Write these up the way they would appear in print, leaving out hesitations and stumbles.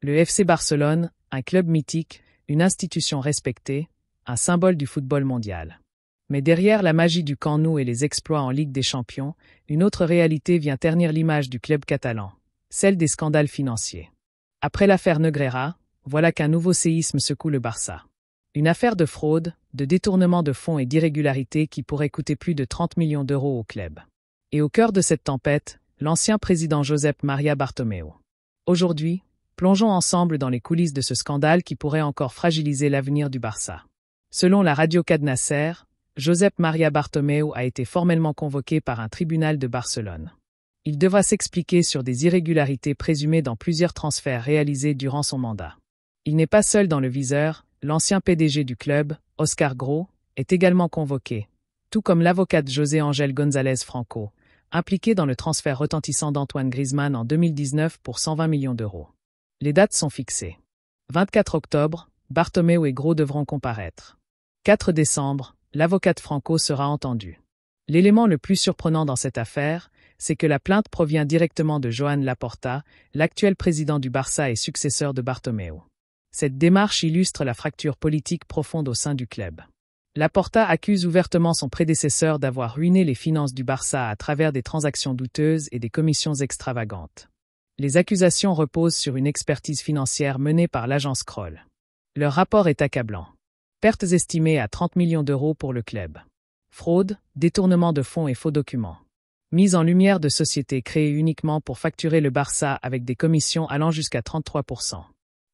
Le FC Barcelone, un club mythique, une institution respectée, un symbole du football mondial. Mais derrière la magie du Camp Nou et les exploits en Ligue des Champions, une autre réalité vient ternir l'image du club catalan, celle des scandales financiers. Après l'affaire Negreira, voilà qu'un nouveau séisme secoue le Barça. Une affaire de fraude, de détournement de fonds et d'irrégularité qui pourrait coûter plus de 30 millions d'euros au club. Et au cœur de cette tempête, l'ancien président Josep Maria Bartomeu. Aujourd'hui, plongeons ensemble dans les coulisses de ce scandale qui pourrait encore fragiliser l'avenir du Barça. Selon la radio Cadnaser, Josep Maria Bartomeu a été formellement convoqué par un tribunal de Barcelone. Il devra s'expliquer sur des irrégularités présumées dans plusieurs transferts réalisés durant son mandat. Il n'est pas seul dans le viseur, l'ancien PDG du club, Oscar Gros, est également convoqué, tout comme l'avocate José Ángel González Franco, impliqué dans le transfert retentissant d'Antoine Griezmann en 2019 pour 120 millions d'euros. Les dates sont fixées. 24 octobre, Bartomeu et Gros devront comparaître. 4 décembre, l'avocate Franco sera entendue. L'élément le plus surprenant dans cette affaire, c'est que la plainte provient directement de Joan Laporta, l'actuel président du Barça et successeur de Bartomeu. Cette démarche illustre la fracture politique profonde au sein du club. Laporta accuse ouvertement son prédécesseur d'avoir ruiné les finances du Barça à travers des transactions douteuses et des commissions extravagantes. Les accusations reposent sur une expertise financière menée par l'agence Kroll. Leur rapport est accablant. Pertes estimées à 30 millions d'euros pour le club. Fraude, détournement de fonds et faux documents. Mise en lumière de sociétés créées uniquement pour facturer le Barça avec des commissions allant jusqu'à 33%.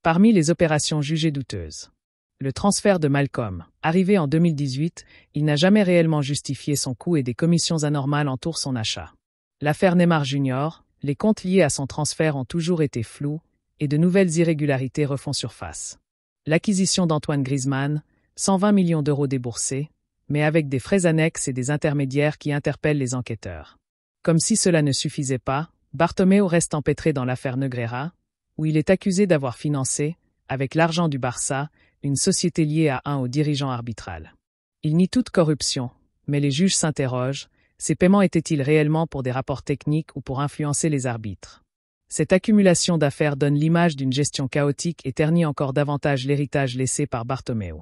Parmi les opérations jugées douteuses. Le transfert de Malcolm, arrivé en 2018, il n'a jamais réellement justifié son coût et des commissions anormales entourent son achat. L'affaire Neymar Jr., les comptes liés à son transfert ont toujours été flous, et de nouvelles irrégularités refont surface. L'acquisition d'Antoine Griezmann, 120 millions d'euros déboursés, mais avec des frais annexes et des intermédiaires qui interpellent les enquêteurs. Comme si cela ne suffisait pas, Bartomeu reste empêtré dans l'affaire Negreira, où il est accusé d'avoir financé, avec l'argent du Barça, une société liée à un aux dirigeants arbitral. Il nie toute corruption, mais les juges s'interrogent, ces paiements étaient-ils réellement pour des rapports techniques ou pour influencer les arbitres? Cette accumulation d'affaires donne l'image d'une gestion chaotique et ternit encore davantage l'héritage laissé par Bartomeu.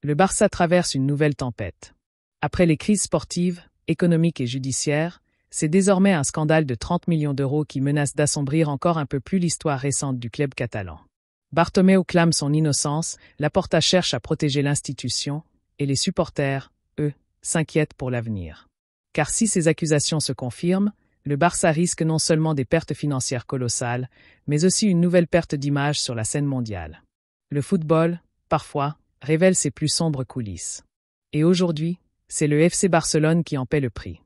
Le Barça traverse une nouvelle tempête. Après les crises sportives, économiques et judiciaires, c'est désormais un scandale de 30 millions d'euros qui menace d'assombrir encore un peu plus l'histoire récente du club catalan. Bartomeu clame son innocence, Laporta cherche à protéger l'institution, et les supporters, eux, s'inquiètent pour l'avenir. Car si ces accusations se confirment, le Barça risque non seulement des pertes financières colossales, mais aussi une nouvelle perte d'image sur la scène mondiale. Le football, parfois, révèle ses plus sombres coulisses. Et aujourd'hui, c'est le FC Barcelone qui en paie le prix.